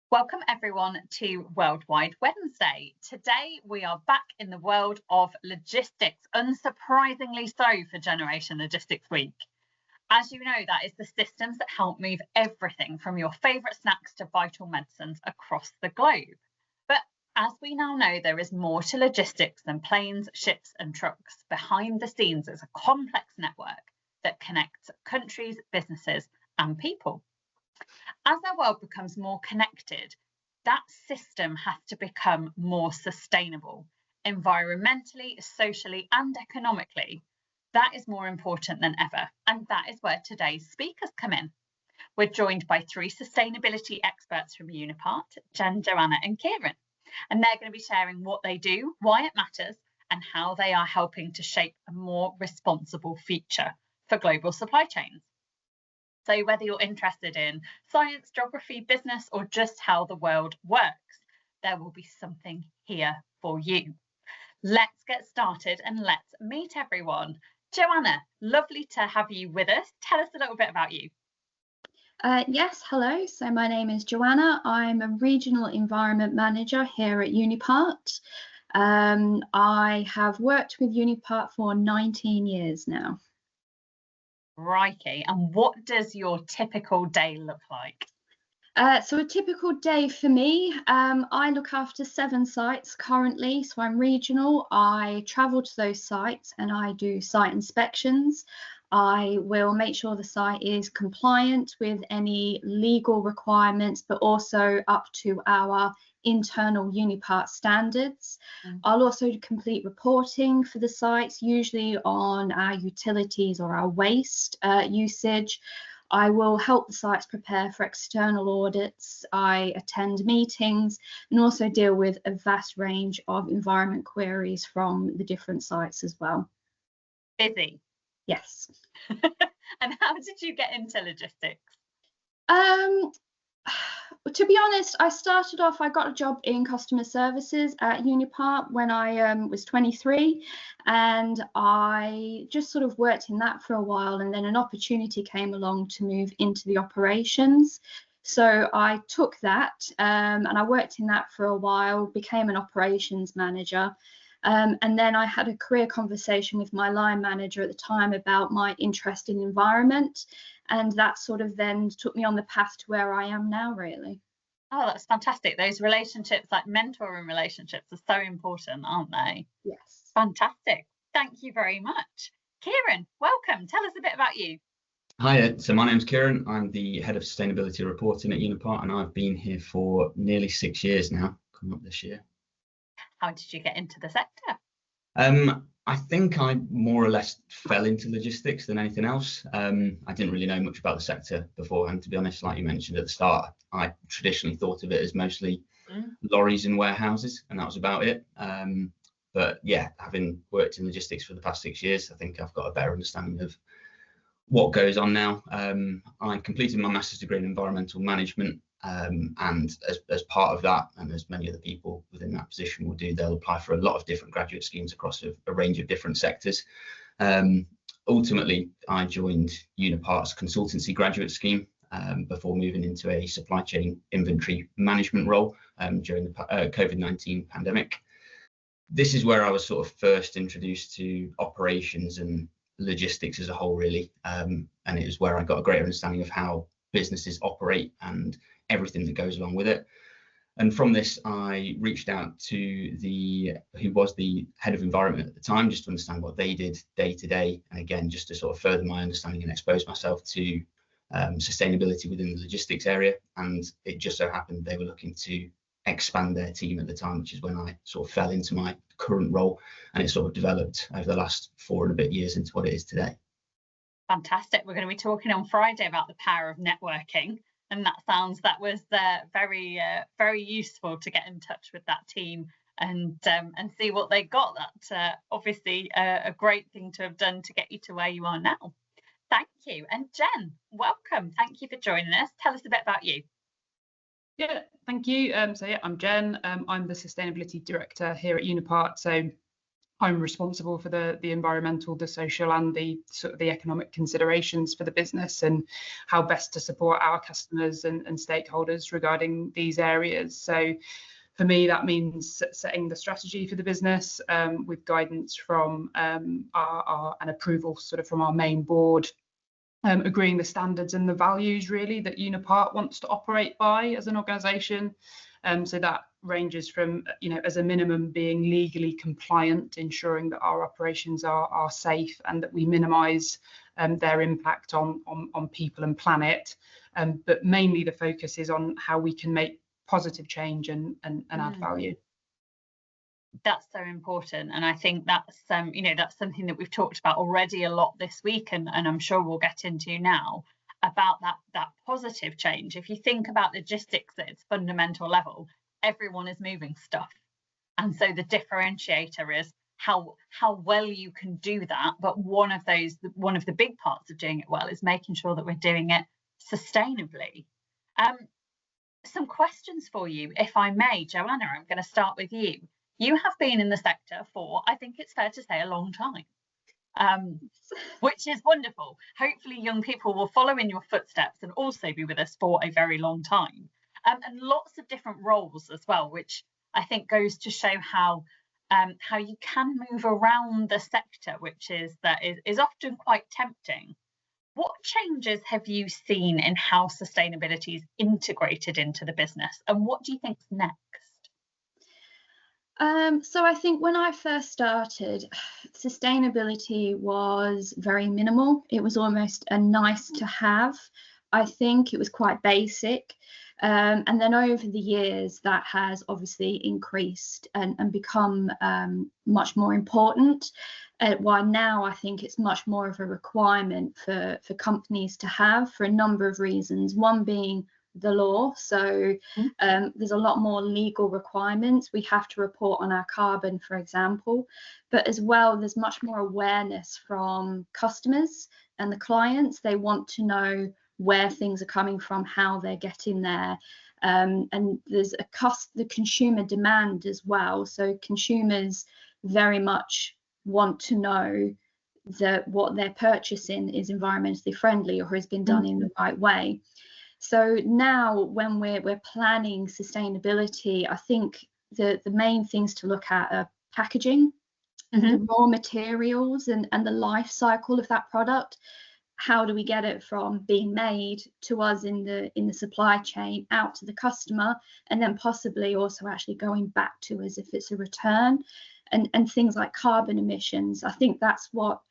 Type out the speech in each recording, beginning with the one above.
Welcome everyone to Worldwide Wednesday. Today we are back in the world of logistics, unsurprisingly so for Generation Logistics Week. As you know, that is the systems that help move everything from your favourite snacks to vital medicines across the globe. But as we now know, there is more to logistics than planes, ships and trucks. Behind the scenes is a complex network that connects countries, businesses and people. As our world becomes more connected, that system has to become more sustainable, environmentally, socially, and economically. That is more important than ever. And that is where today's speakers come in. We're joined by three sustainability experts from Unipart, Jen, Joanna, and Kieran. And they're going to be sharing what they do, why it matters, and how they are helping to shape a more responsible future for global supply chains. So whether you're interested in science, geography, business, or just how the world works, there will be something here for you. Let's get started and let's meet everyone. Joanna, lovely to have you with us. Tell us a little bit about you. Yes, hello. So my name is Joanna. I'm a regional environment manager here at Unipart. I have worked with Unipart for 19 years now. Crikey. And what does your typical day look like? So a typical day for me, I look after 7 sites currently, so I'm regional. I travel to those sites and I do site inspections. I will make sure the site is compliant with any legal requirements, but also up to our internal Unipart standards. I'll also complete reporting for the sites, usually on our utilities or our waste usage. I will help the sites prepare for external audits. I attend meetings and also deal with a vast range of environment queries from the different sites as well. Busy. Yes. And how did you get into logistics? To be honest, I got a job in customer services at Unipart when I was 23, and I just sort of worked in that for a while, and then an opportunity came along to move into the operations. So I took that and I worked in that for a while, became an operations manager. And then I had a career conversation with my line manager at the time about my interest in environment. And that sort of then took me on the path to where I am now, really. Oh, that's fantastic. Those relationships, like mentoring relationships, are so important, aren't they? Yes. Fantastic. Thank you very much. Kieran, welcome. Tell us a bit about you. Hi, so my name's Kieran. I'm the head of sustainability reporting at Unipart, and I've been here for nearly 6 years now, coming up this year. How did you get into the sector? I think I more or less fell into logistics than anything else. I didn't really know much about the sector beforehand, to be honest. Like you mentioned at the start, I traditionally thought of it as mostly lorries and warehouses, and that was about it. But yeah, having worked in logistics for the past 6 years, I think I've got a better understanding of what goes on now. I completed my master's degree in environmental management, and as part of that, and as many other people within that position will do, they'll apply for a lot of different graduate schemes across a range of different sectors. Ultimately, I joined Unipart's consultancy graduate scheme before moving into a supply chain inventory management role during the COVID-19 pandemic. This is where I was sort of first introduced to operations and logistics as a whole, really, and it was where I got a greater understanding of how businesses operate and everything that goes along with it. And from this, I reached out to who was the head of environment at the time, just to understand what they did day to day, and again, just to sort of further my understanding and expose myself to sustainability within the logistics area. And it just so happened they were looking to expand their team at the time, which is when I sort of fell into my current role, and it sort of developed over the last 4 and a bit years into what it is today. Fantastic. We're going to be talking on Friday about the power of networking, and that was very useful to get in touch with that team and see what they got. That's obviously a great thing to have done to get you to where you are now. Thank you. And Jen, welcome. Thank you for joining us. Tell us a bit about you. Yeah, thank you. So yeah, I'm Jen. I'm the sustainability director here at Unipart. So I'm responsible for the environmental, the social, and the sort of the economic considerations for the business, and how best to support our customers and stakeholders regarding these areas. So for me, that means setting the strategy for the business with guidance from our and approval sort of from our main board, agreeing the standards and the values really that Unipart wants to operate by as an organisation. So that ranges from, as a minimum, being legally compliant, ensuring that our operations are safe and that we minimise their impact on people and planet. But mainly the focus is on how we can make positive change and add value. That's so important, and I think that's that's something that we've talked about already a lot this week, and I'm sure we'll get into now, about that positive change. If you think about logistics at its fundamental level, everyone is moving stuff, and so the differentiator is how well you can do that. But one of the big parts of doing it well is making sure that we're doing it sustainably. Some questions for you, if I may. Joanna, I'm going to start with you. You have been in the sector for, I think it's fair to say, a long time, which is wonderful. Hopefully young people will follow in your footsteps and also be with us for a very long time, and lots of different roles as well, which I think goes to show how you can move around the sector, which is often quite tempting. What changes have you seen in how sustainability is integrated into the business, and what do you think's next? So I think when I first started, sustainability was very minimal. It was almost a nice to have. I think it was quite basic. And then over the years, that has obviously increased and become much more important. While now I think it's much more of a requirement for companies to have, for a number of reasons. One being the law. So there's a lot more legal requirements. We have to report on our carbon, for example, but as well, there's much more awareness from customers and the clients. They want to know where things are coming from, how they're getting there. And there's the consumer demand as well. So consumers very much want to know that what they're purchasing is environmentally friendly or has been done in the right way. So now when we're planning sustainability, I think the main things to look at are packaging, the raw materials and the life cycle of that product. How do we get it from being made to us in the supply chain, out to the customer, and then possibly also actually going back to us if it's a return, and things like carbon emissions. I think that's what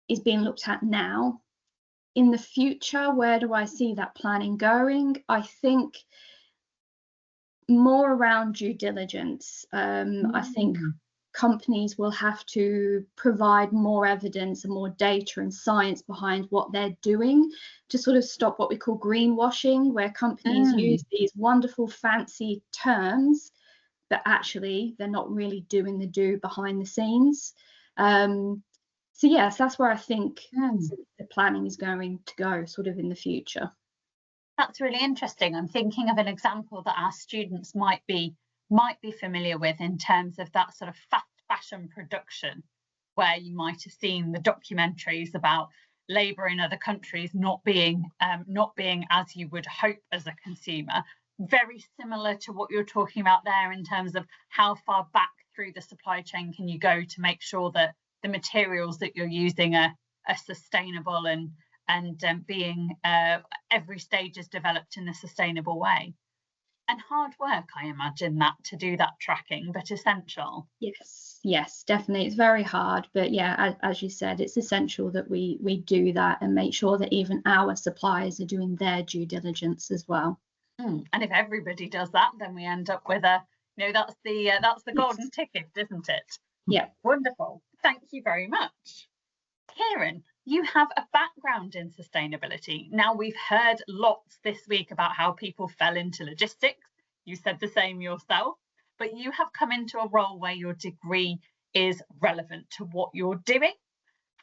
is being looked at now. In the future, where do I see that planning going? I think more around due diligence. I think companies will have to provide more evidence and more data and science behind what they're doing to sort of stop what we call greenwashing, where companies use these wonderful fancy terms, but actually they're not really doing the do behind the scenes. So yes, that's where I think the planning is going to go sort of in the future. That's really interesting. I'm thinking of an example that our students might be familiar with in terms of that sort of fast fashion production, where you might have seen the documentaries about labour in other countries not being as you would hope as a consumer. Very similar to what you're talking about there in terms of how far back through the supply chain can you go to make sure that the materials that you're using are sustainable and being every stage is developed in a sustainable way. And hard work, I imagine, that to do that tracking, but essential. Yes, definitely. It's very hard, but yeah, as you said, it's essential that we do that and make sure that even our suppliers are doing their due diligence as well. And if everybody does that, then we end up with that's the golden ticket, isn't it? Yeah. Wonderful. Thank you very much. Kieran, you have a background in sustainability. Now, we've heard lots this week about how people fell into logistics. You said the same yourself, but you have come into a role where your degree is relevant to what you're doing.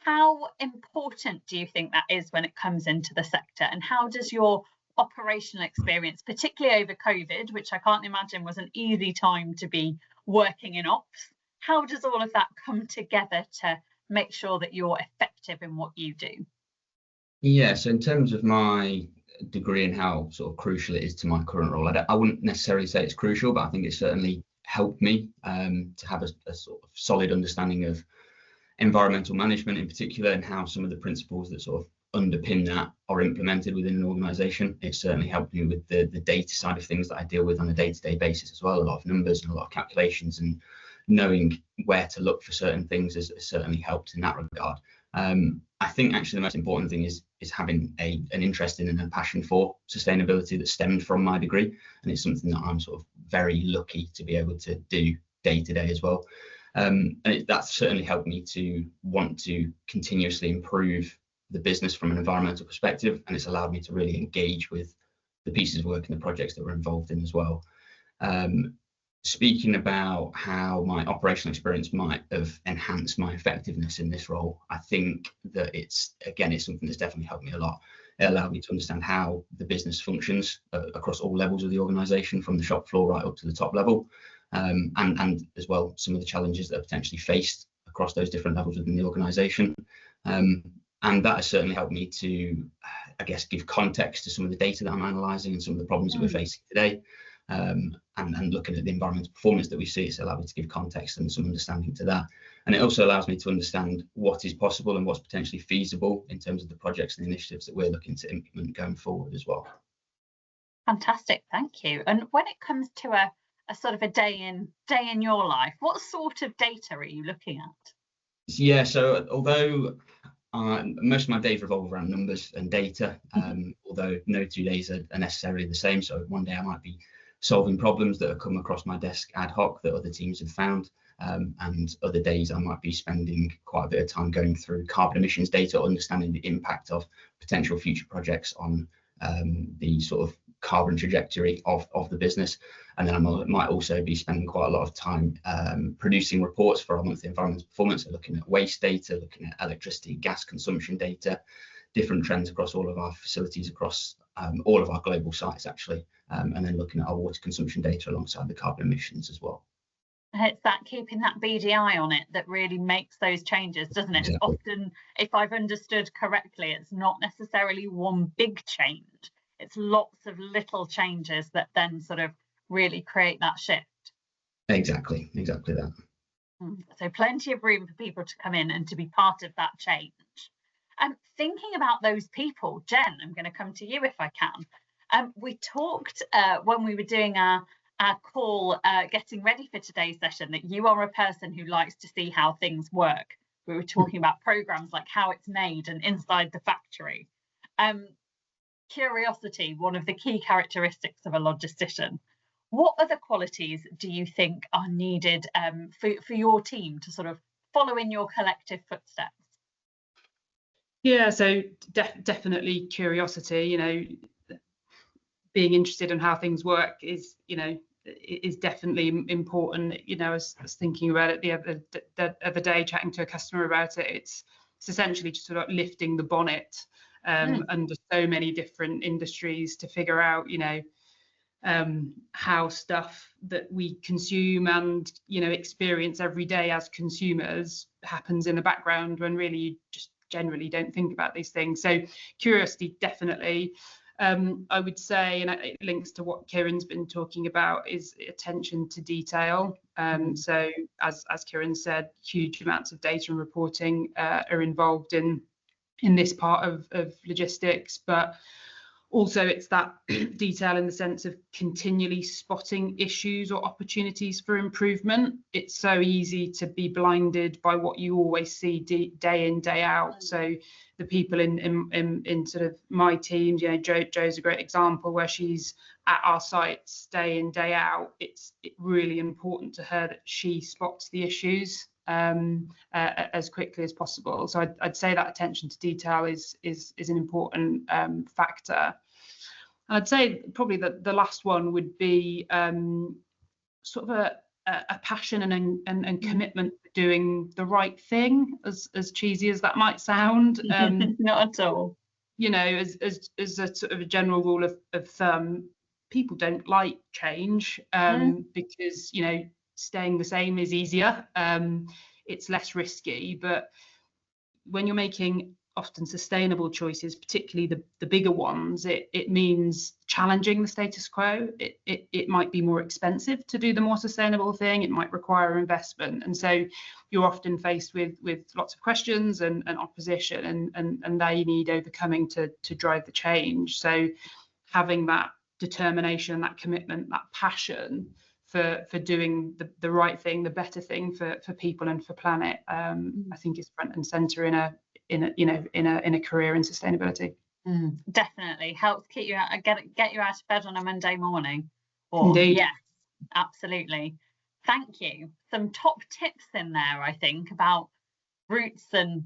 How important do you think that is when it comes into the sector? And how does your operational experience, particularly over COVID, which I can't imagine was an easy time to be working in ops, how does all of that come together to make sure that you're effective in what you do? Yeah, so in terms of my degree and how sort of crucial it is to my current role, I wouldn't necessarily say it's crucial, but I think it certainly helped me to have a sort of solid understanding of environmental management in particular, and how some of the principles that sort of underpin that are implemented within an organisation. It certainly helped me with the data side of things that I deal with on a day-to-day basis as well. A lot of numbers and a lot of calculations, and knowing where to look for certain things has certainly helped in that regard. I think actually the most important thing is having an interest in and a passion for sustainability that stemmed from my degree, and it's something that I'm sort of very lucky to be able to do day to day as well. And that's certainly helped me to want to continuously improve the business from an environmental perspective, and it's allowed me to really engage with the pieces of work and the projects that we're involved in as well. Speaking about how my operational experience might have enhanced my effectiveness in this role, I think that it's something that's definitely helped me a lot. It allowed me to understand how the business functions across all levels of the organisation, from the shop floor right up to the top level, and as well some of the challenges that are potentially faced across those different levels within the organisation. And that has certainly helped me to, I guess, give context to some of the data that I'm analysing and some of the problems that we're facing today. And looking at the environmental performance that we see, it's allowed me to give context and some understanding to that. And it also allows me to understand what is possible and what's potentially feasible in terms of the projects and initiatives that we're looking to implement going forward as well. Fantastic, thank you. And when it comes to a sort of a day in your life, what sort of data are you looking at? Yeah, so although most of my days revolve around numbers and data, although no 2 days are necessarily the same. So one day I might be solving problems that have come across my desk ad hoc that other teams have found, and other days I might be spending quite a bit of time going through carbon emissions data, understanding the impact of potential future projects on the sort of carbon trajectory of the business. And then I might also be spending quite a lot of time producing reports for our monthly environmental performance, so looking at waste data, looking at electricity, gas consumption data, different trends across all of our facilities, across all of our global sites actually, and then looking at our water consumption data alongside the carbon emissions as well. It's that keeping that BDI on it that really makes those changes, doesn't it? Exactly. Often, if I've understood correctly, it's not necessarily one big change. It's lots of little changes that then sort of really create that shift. Exactly that. So plenty of room for people to come in and to be part of that change. Thinking about those people, Jen, I'm going to come to you if I can. We talked when we were doing our call, getting ready for today's session, that you are a person who likes to see how things work. We were talking about programs like how it's made and inside the factory. Curiosity, one of the key characteristics of a logistician. What other qualities do you think are needed for your team to sort of follow in your collective footsteps? Yeah, so definitely curiosity, being interested in how things work is definitely important. I was thinking about it the other day, chatting to a customer about it. It's essentially just sort of lifting the bonnet under so many different industries to figure out, how stuff that we consume and, experience every day as consumers happens in the background when really you just generally don't think about these things. So curiosity, definitely. I would say, and it links to what Kieran's been talking about, is attention to detail. So as Kieran said, huge amounts of data and reporting are involved in this part of logistics, but also it's that detail in the sense of continually spotting issues or opportunities for improvement. It's so easy to be blinded by what you always see day in, day out. So the people in sort of my team, Jo's a great example, where she's at our sites day in, day out. It's really important to her that she spots the issues as quickly as possible. So I'd say that attention to detail is an important factor. I'd say probably the last one would be sort of a passion and commitment to doing the right thing, as cheesy as that might sound. Not at all. As a sort of a general rule of thumb, people don't like change because staying the same is easier. It's less risky, but when you're making often sustainable choices, particularly the bigger ones, it means challenging the status quo. It might be more expensive to do the more sustainable thing. It might require investment, and so you're often faced with lots of questions and opposition, and they need overcoming to drive the change. So having that determination, that commitment, that passion for doing the right thing, the better thing for people and for planet, I think is front and center in a career in sustainability. Definitely helps keep you out, get you out of bed on a Monday morning. Indeed. Yes, absolutely. Thank you. Some top tips in there, I think, about routes and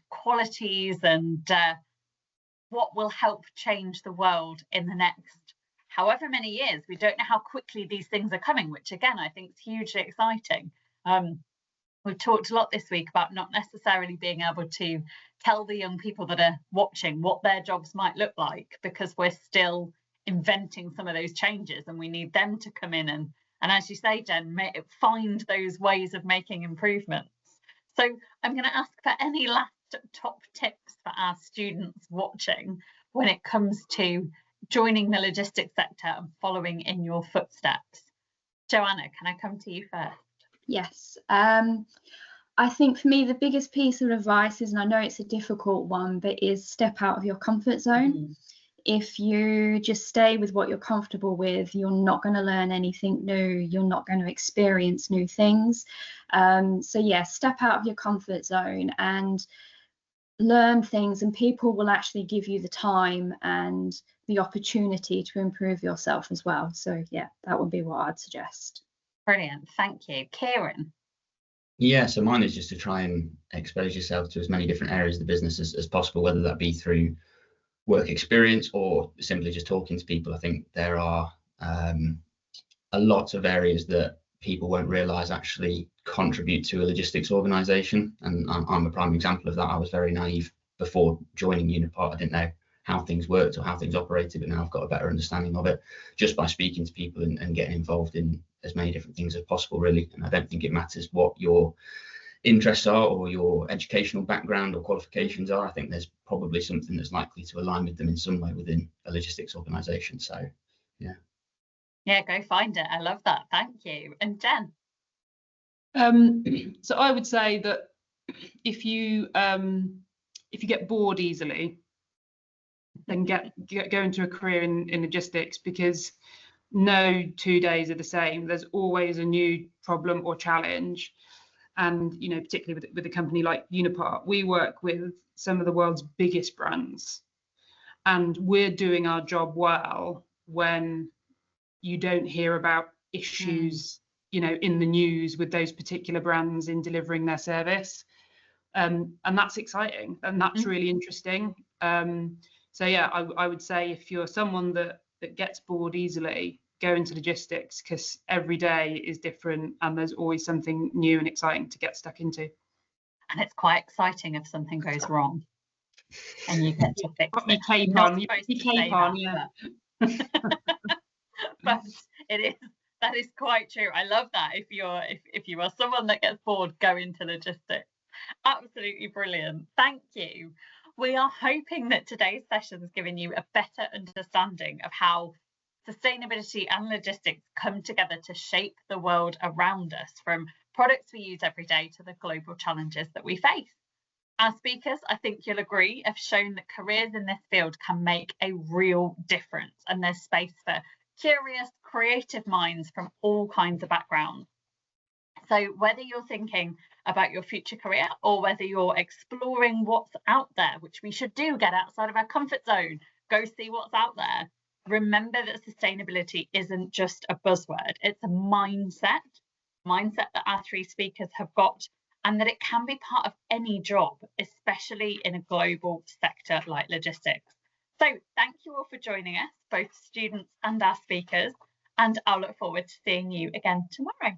qualities and what will help change the world in the next however many years. We don't know how quickly these things are coming, which again I think is hugely exciting. We've talked a lot this week about not necessarily being able to tell the young people that are watching what their jobs might look like, because we're still inventing some of those changes, and we need them to come in and as you say, Jen, find those ways of making improvements. So I'm going to ask for any last top tips for our students watching when it comes to joining the logistics sector and following in your footsteps. Joanna, can I come to you first? Yes. I think for me, the biggest piece of advice is, and I know it's a difficult one, but is step out of your comfort zone. If you just stay with what you're comfortable with, you're not going to learn anything new. You're not going to experience new things. So yeah, step out of your comfort zone and learn things, and people will actually give you the time and the opportunity to improve yourself as well. So yeah, that would be what I'd suggest. Brilliant, thank you. Kieran? Yeah, so mine is just to try and expose yourself to as many different areas of the business as possible, whether that be through work experience or simply just talking to people. I think there are a lot of areas that people won't realise actually contribute to a logistics organisation, and I'm a prime example of that. I was very naive before joining Unipart. I didn't know how things worked or how things operated, but now I've got a better understanding of it just by speaking to people and getting involved in as many different things as possible, really. And I don't think it matters what your interests are or your educational background or qualifications are. I think there's probably something that's likely to align with them in some way within a logistics organisation. So yeah, go find it. I love that, thank you. And Jen? So I would say that if you get bored easily, then go into a career in logistics, because no 2 days are the same. There's always a new problem or challenge. And particularly with a company like Unipart, we work with some of the world's biggest brands, and we're doing our job well when you don't hear about issues in the news with those particular brands in delivering their service, and that's exciting, and that's really interesting. So yeah, I would say if you're someone that gets bored easily, go into logistics, because every day is different and there's always something new and exciting to get stuck into. And it's quite exciting if something goes wrong and you get to fix it. You cape on, yeah. But that is quite true. I love that. If you are someone that gets bored, go into logistics. Absolutely brilliant. Thank you. We are hoping that today's session has given you a better understanding of how sustainability and logistics come together to shape the world around us, from products we use every day to the global challenges that we face. Our speakers, I think you'll agree, have shown that careers in this field can make a real difference, and there's space for curious, creative minds from all kinds of backgrounds. So whether you're thinking about your future career or whether you're exploring what's out there, which we should do, get outside of our comfort zone, go see what's out there, remember that sustainability isn't just a buzzword. It's a mindset that our three speakers have got, and that it can be part of any job, especially in a global sector like logistics. So thank you all for joining us, both students and our speakers, and I'll look forward to seeing you again tomorrow.